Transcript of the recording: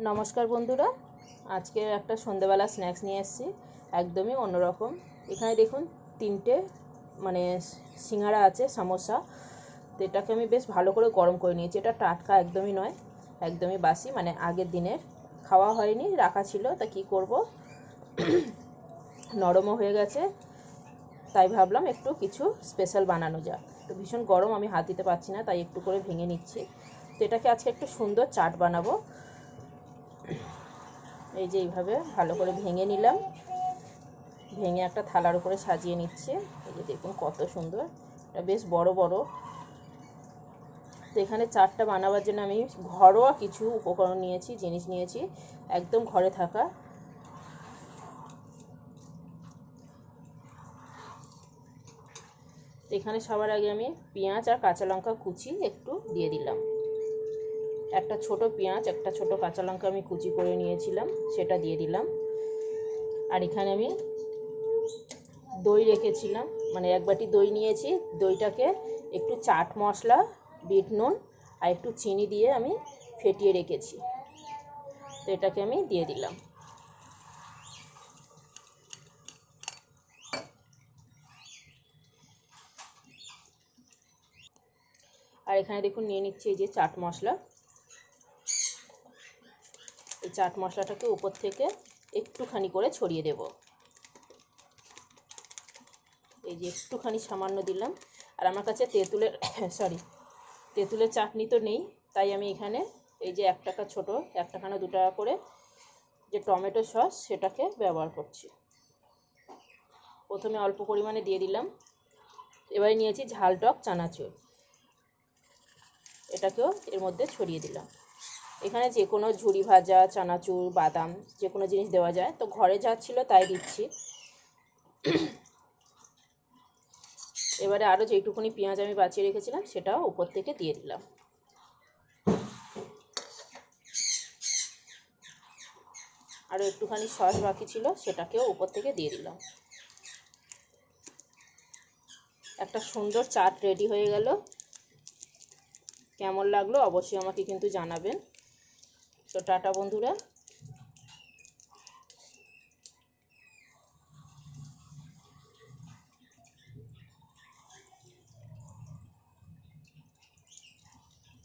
নমস্কার বন্ধুরা, আজকে একটা সন্ধ্যাবেলা স্ন্যাক্স নিয়ে এসেছি, একদমই অন্যরকম। এখানে দেখুন তিনটে সিঙ্গারা আছে, সমোসা। তো এটাকে আমি বেশ ভালো করে গরম করে নিয়েছি। এটা টাটকা একদমই নয়, একদমই বাসি, আগের দিনের খাওয়া হয়নি, রাখা ছিল। তা কি করব, নরমও হয়ে গেছে, তাই ভাবলাম একটু কিছু স্পেশাল বানানো যাক। তো ভীষণ গরম, আমি হাত দিতে পারছি না, তাই একটু করে ভেঙে নিচ্ছি। তো এটাকে আজকে একটু সুন্দর চাট বানাবো। এই যে এইভাবে ভালো করে ভেঙে নিলাম, ভেঙে একটা থালার উপরে সাজিয়ে নিচ্ছে। এই যে দেখুন কত সুন্দর, এটা বেশ বড় বড়। তো এখানে চাটটা বানাবার জন্য আমি ঘরোয়া কিছু উপকরণ নিয়েছি, জিনিস নিয়েছি, একদম ঘরে থাকা। এখানে সবার আগে আমি পেঁয়াজ আর কাঁচা লঙ্কা কুচি একটু দিয়ে দিলাম। একটা ছোট পেঁয়াজ, একটা ছোট কাঁচা লঙ্কা আমি কুচি করে নিয়েছিলাম, সেটা দিয়ে দিলাম। আর এখানে আমি দই রেখেছিলাম, এক বাটি দই নিয়েছি। দইটাকে একটু চাট মশলা, বিট নুন আর একটু চিনি দিয়ে আমি ফেটিয়ে রেখেছি। তো এটাকে আমি দিয়ে দিলাম। আর এখানে দেখুন নিয়ে নিচ্ছি এই যে চাট মশলা। এই চাট মশলাটাকে উপর থেকে একটুখানি করে ছড়িয়ে দেব। এই যে একটুখানি সামান্য দিলাম। আর আমার কাছে তেঁতুলের চাটনি তো নেই, তাই আমি এখানে এই যে 1 টাকা ছোটো, 1 টাকা না 2 টাকা করে যে টমেটো সস, সেটাকে ব্যবহার করছি। প্রথমে অল্প পরিমাণে দিয়ে দিলাম। এবারে নিয়েছি ঝাল টক চানাচুর, এটাকেও এর মধ্যে ছড়িয়ে দিলাম। এখানে যে কোনো ঝুরি ভাজা, চানাচুর, বাদাম, যে কোনো জিনিস দেওয়া যায়। তো ঘরে যা ছিল তাই দিচ্ছি। এবারে আরও যেটুকুনি পেঁয়াজ আমি বাঁচিয়ে রেখেছিলাম, সেটাও উপর থেকে দিয়ে দিলাম। আরও একটুখানি সস বাকি ছিল, সেটাকেও উপর থেকে দিয়ে দিলাম। একটা সুন্দর চাট রেডি হয়ে গেল। কেমন লাগলো অবশ্যই আমাকে কিন্তু জানাবেন। তো টাটা বন্ধুরা।